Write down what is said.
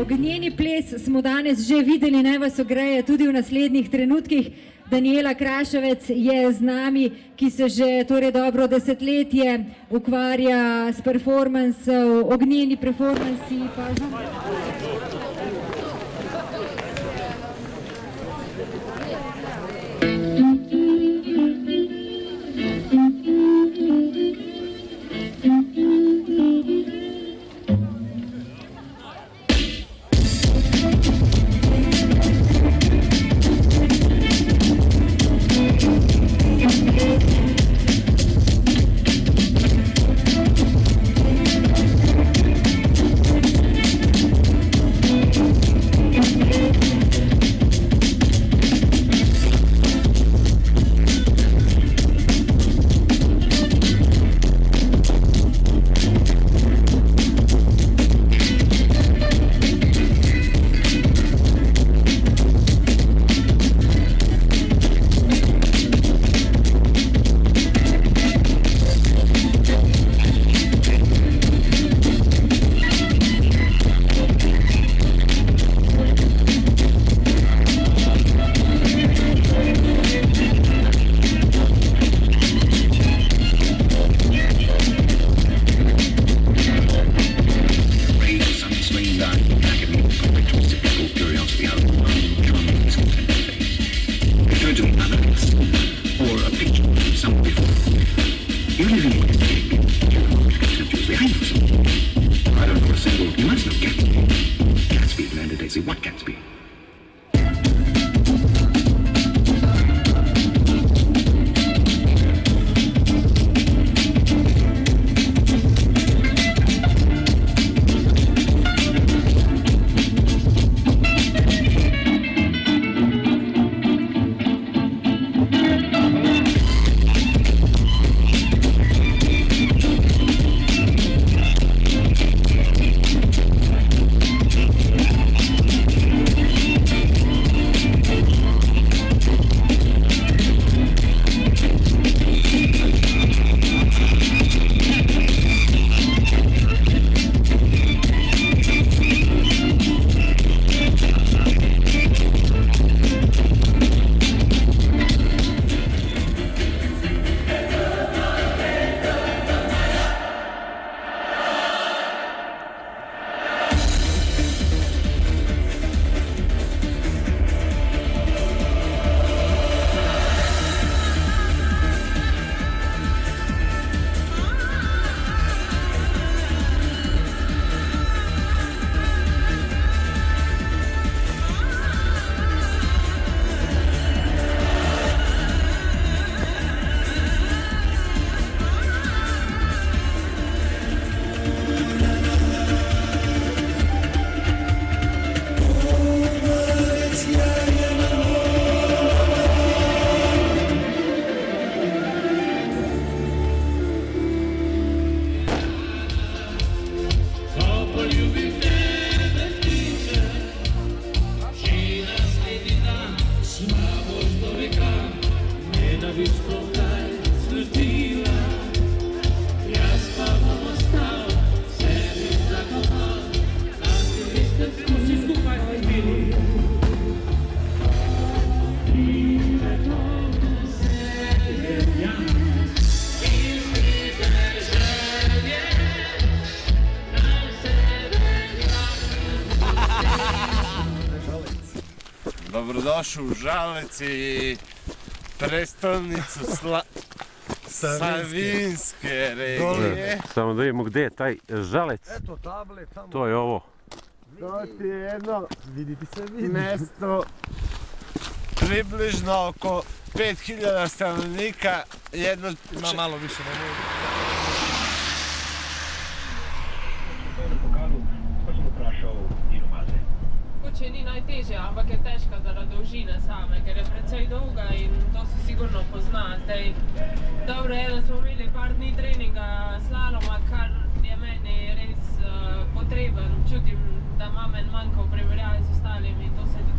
Ognjeni ples smo danes že videli, naj vas ogreje tudi v naslednjih trenutkih. Daniela Kraševec je z nami, ki se že torej dobro desetletje ukvarja s performansom, ognjeni performansi. Dobrodošel v Žalec i prestolnicu Savinske regije. Samo da vidimo gdje je taj Žalec. Eto table tamo. To je ovo. To ti je jedno Vidite se vidi. mjesto približno oko 5000 stanovnika. Ima malo više na mogu. Kuće ni najteže, ampak je težka zaradi dolžine same, ker je precej dolga in to se sigurno pozna. Zdaj, dobro je, da smo imeli par dni treninga slaloma, kar je meni res potreben. Čutim, da imam en manjko v primerjavi z ostalimi in to se